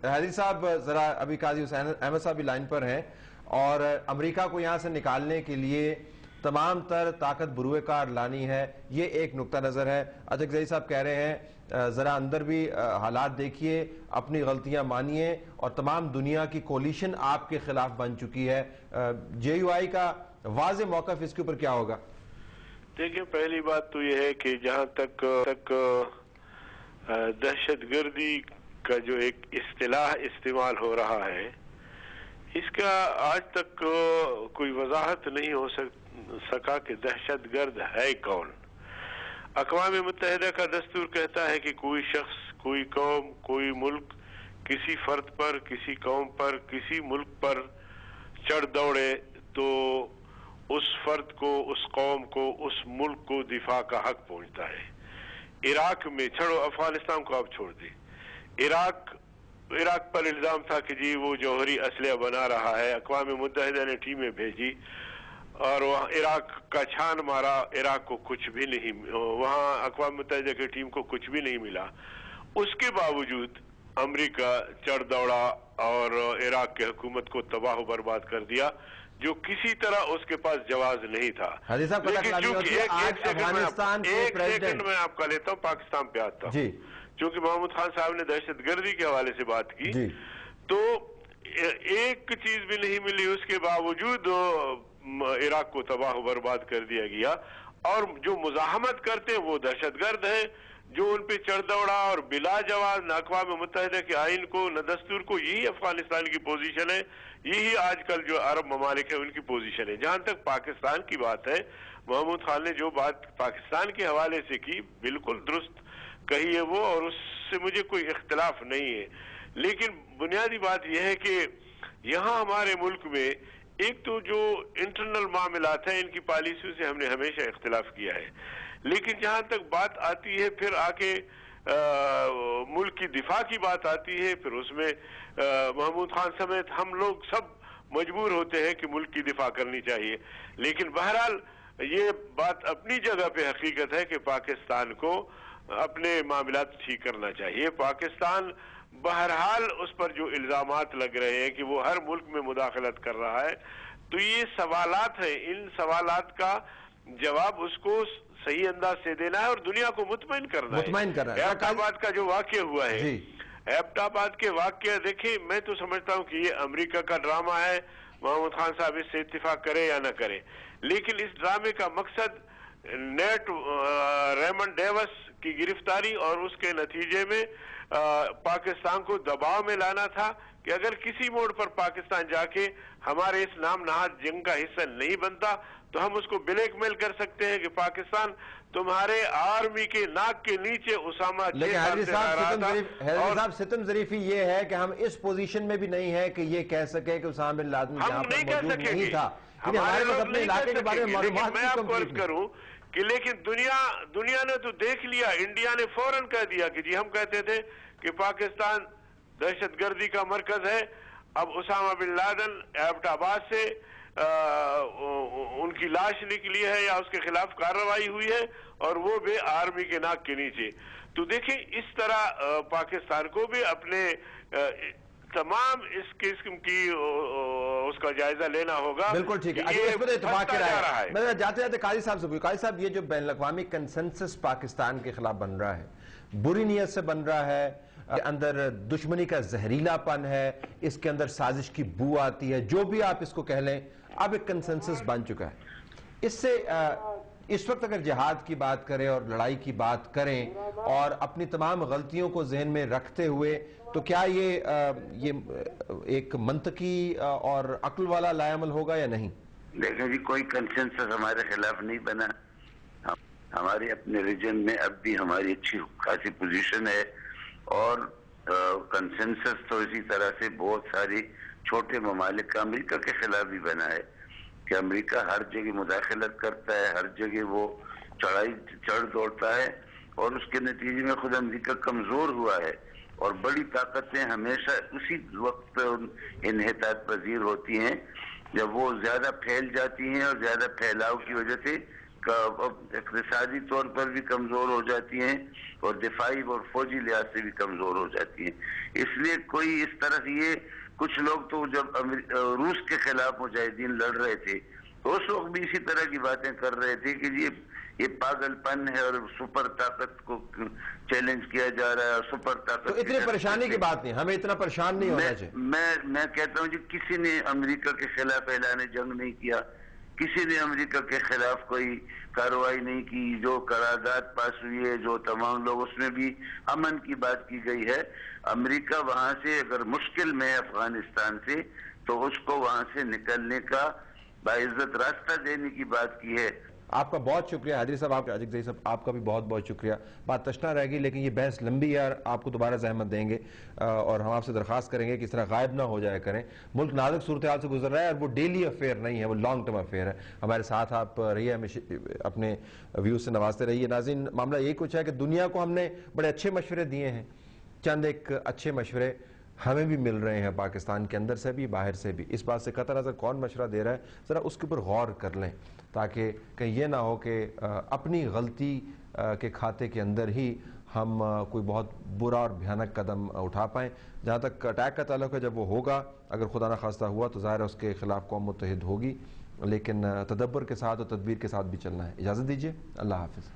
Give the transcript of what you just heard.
حادی صاحب ذرا ابھی قاضی حسین احمد صاحب بھی لائن پر ہیں اور امریکہ کو یہاں سے نکالنے کے لیے تمام تر طاقت بروئے کار لانی ہے، یہ ایک نقطہ نظر ہے۔ اچھا زئی صاحب کہہ رہے ہیں ذرا اندر بھی حالات دیکھیے، اپنی غلطیاں مانیے، اور تمام دنیا کی کولیشن آپ کے خلاف بن چکی ہے۔ جے یو آئی کا واضح موقف اس کے اوپر کیا ہوگا؟ دیکھیں، پہلی بات تو یہ ہے کہ جہاں تک دہشت گردی کا جو ایک اصطلاح استعمال ہو رہا ہے، اس کا آج تک کوئی وضاحت نہیں ہو سکا کہ دہشت گرد ہے کون۔ اقوام متحدہ کا دستور کہتا ہے کہ کوئی شخص، کوئی قوم، کوئی ملک کسی فرد پر، کسی قوم پر، کسی ملک پر چڑھ دوڑے تو اس فرد کو، اس قوم کو، اس ملک کو دفاع کا حق پہنچتا ہے۔ عراق میں چھڑو، افغانستان کو آپ چھوڑ دیں، عراق پر الزام تھا کہ جی وہ جوہری اسلحہ بنا رہا ہے۔ اقوام متحدہ نے ٹیمیں بھیجی اور وہاں عراق کا چھان مارا، عراق کو کچھ بھی نہیں، وہاں اقوام متحدہ کی ٹیم کو کچھ بھی نہیں ملا۔ اس کے باوجود امریکہ چڑھ دوڑا اور عراق کی حکومت کو تباہ و برباد کر دیا، جو کسی طرح اس کے پاس جواز نہیں تھا۔ لیکن چونکہ ایک سیکنڈ میں آپ کا لیتا ہوں، پاکستان پہ آتا ہوں، چونکہ محمود خان صاحب نے دہشت گردی کے حوالے سے بات کی، تو ایک چیز بھی نہیں ملی، اس کے باوجود عراق کو تباہ و برباد کر دیا گیا۔ اور جو مزاحمت کرتے ہیں وہ دہشت گرد ہیں، جو ان پہ چڑھ دوڑا اور بلا جواز نہ اقوام متحدہ کے آئین کو نہ دستور کو، یہی افغانستان کی پوزیشن ہے، یہی آج کل جو عرب ممالک ہیں ان کی پوزیشن ہے۔ جہاں تک پاکستان کی بات ہے، محمود خان نے جو بات پاکستان کے حوالے سے کی بالکل درست کہی ہے وہ، اور اس سے مجھے کوئی اختلاف نہیں ہے۔ لیکن بنیادی بات یہ ہے کہ یہاں ہمارے ملک میں ایک تو جو انٹرنل معاملات ہیں، ان کی پالیسیوں سے ہم نے ہمیشہ اختلاف کیا ہے، لیکن جہاں تک بات آتی ہے پھر آکے ملک کی دفاع کی بات آتی ہے، پھر اس میں محمود خان سمیت ہم لوگ سب مجبور ہوتے ہیں کہ ملک کی دفاع کرنی چاہیے۔ لیکن بہرحال یہ بات اپنی جگہ پہ حقیقت ہے کہ پاکستان کو اپنے معاملات ٹھیک کرنا چاہیے۔ پاکستان بہرحال اس پر جو الزامات لگ رہے ہیں کہ وہ ہر ملک میں مداخلت کر رہا ہے، تو یہ سوالات ہیں، ان سوالات کا جواب اس کو صحیح انداز سے دینا ہے اور دنیا کو مطمئن کرنا ہے۔ ایبٹ آباد کا جو واقعہ ہوا ہے، ایبٹ آباد کے واقعہ دیکھیں، میں تو سمجھتا ہوں کہ یہ امریکہ کا ڈرامہ ہے، محمود خان صاحب اس سے اتفاق کرے یا نہ کرے، لیکن اس ڈرامے کا مقصد نیٹ ریمنڈ ڈیوس کی گرفتاری اور اس کے نتیجے میں پاکستان کو دباؤ میں لانا تھا کہ اگر کسی موڑ پر پاکستان جا کے ہمارے اس نام نہاد جنگ کا حصہ نہیں بنتا تو ہم اس کو بلیک میل کر سکتے ہیں کہ پاکستان تمہارے آرمی کے ناک کے نیچے اسامہ لیکن حیدری صاحب ستم ظریفی یہ ہے کہ ہم اس پوزیشن میں بھی نہیں ہے کہ یہ کہہ سکے کہ اسامہ بن لادن یہاں پر موجود نہیں تھا، ہمارے لوگ اپنے علاقے کے بارے میں معلومات میں آپ کو عرض کروں کہ لیکن دنیا نے تو دیکھ لیا، انڈیا نے فوراً کہہ دیا کہ جی ہم کہتے تھے کہ پاکستان دہشت گردی کا مرکز ہے، اب اسامہ بن لادن ایبٹ آباد سے ان کی لاش نکلی ہے یا اس کے خلاف کارروائی ہوئی ہے اور وہ بھی آرمی کے ناک کے نیچے۔ تو دیکھیں اس طرح پاکستان کو بھی اپنے تمام اس قسم کی اس کا جائزہ لینا ہوگا۔ بالکل ٹھیک ہے، اس پر اتفاق کر رہا ہے۔ میں جاتے جاتے قاضی صاحب سے پوچھوں، قاضی صاحب یہ جو بین الاقوامی کنسنسس پاکستان کے خلاف بن رہا ہے، بری نیت سے بن رہا ہے، اندر دشمنی کا زہریلا پن ہے، اس کے اندر سازش کی بو آتی ہے، جو بھی آپ اس کو کہہ لیں، اب ایک کنسنسس بن چکا ہے۔ اس سے اس وقت اگر جہاد کی بات کریں اور لڑائی کی بات کریں اور اپنی تمام غلطیوں کو ذہن میں رکھتے ہوئے، تو کیا یہ ایک منطقی اور عقل والا لائے عمل ہوگا یا نہیں؟ دیکھیں جی، کوئی کنسنسس ہمارے خلاف نہیں بنا، ہمارے اپنے ریجن میں اب بھی ہماری اچھی خاصی پوزیشن ہے، اور کنسنسس تو اسی طرح سے بہت ساری چھوٹے ممالک کا امریکہ کے خلاف بھی بنا ہے کہ امریکہ ہر جگہ مداخلت کرتا ہے، ہر جگہ وہ چڑھ دوڑتا ہے، اور اس کے نتیجے میں خود امریکہ کمزور ہوا ہے، اور بڑی طاقتیں ہمیشہ اسی وقت انحطاط پذیر ہوتی ہیں جب وہ زیادہ پھیل جاتی ہیں اور زیادہ پھیلاؤ کی وجہ سے اقتصادی طور پر بھی کمزور ہو جاتی ہیں اور دفاعی اور فوجی لحاظ سے بھی کمزور ہو جاتی ہیں. اس لیے کوئی اس طرح یہ کچھ لوگ تو جب روس کے خلاف مجاہدین لڑ رہے تھے تو اس وقت بھی اسی طرح کی باتیں کر رہے تھے کہ یہ پاگل پن ہے اور سپر طاقت کو چیلنج کیا جا رہا ہے اور سپر طاقت. تو اتنی پریشانی کی بات نہیں, ہمیں اتنا پریشان نہیں ہونا چاہیے. میں کہتا ہوں جی کسی نے امریکہ کے خلاف اعلان جنگ نہیں کیا, کسی نے امریکہ کے خلاف کوئی کارروائی نہیں کی. جو قرارداد پاس ہوئی ہے, جو تمام لوگ, اس میں بھی امن کی بات کی گئی ہے. امریکہ وہاں سے اگر مشکل میں افغانستان سے تو اس کو وہاں سے نکلنے کا باعزت راستہ دینے کی بات کی ہے. آپ کا بہت شکریہ حیدری صاحب, عاجق ظہیر صاحب آپ کا بھی بہت بہت شکریہ. بات تشنا رہے گی لیکن یہ بحث لمبی ہے, آپ کو دوبارہ زحمت دیں گے اور ہم آپ سے درخواست کریں گے کہ اس طرح غائب نہ ہو جایا کریں. ملک نازک صورتحال سے گزر رہا ہے اور وہ ڈیلی افیئر نہیں ہے, وہ لانگ ٹرم افیئر ہے. ہمارے ساتھ آپ رہیے, ہمیں اپنے ویوز سے نوازتے رہیے. ناظرین, معاملہ یہی کچھ ہے کہ دنیا کو ہم نے بڑے اچھے مشورے دیے ہیں, چند ایک اچھے مشورے ہمیں بھی مل رہے ہیں پاکستان کے اندر سے بھی باہر سے بھی. اس بات سے قطع نظر کون مشورہ دے رہا ہے, ذرا اس کے اوپر غور کر لیں تاکہ کہیں یہ نہ ہو کہ اپنی غلطی کے کھاتے کے اندر ہی ہم کوئی بہت برا اور بھیانک قدم اٹھا پائیں. جہاں تک اٹیک کا تعلق ہے, جب وہ ہوگا, اگر خدا نخواستہ ہوا تو ظاہر ہے اس کے خلاف قوم متحد ہوگی, لیکن تدبر کے ساتھ اور تدبیر کے ساتھ بھی چلنا ہے. اجازت دیجیے, اللہ حافظ.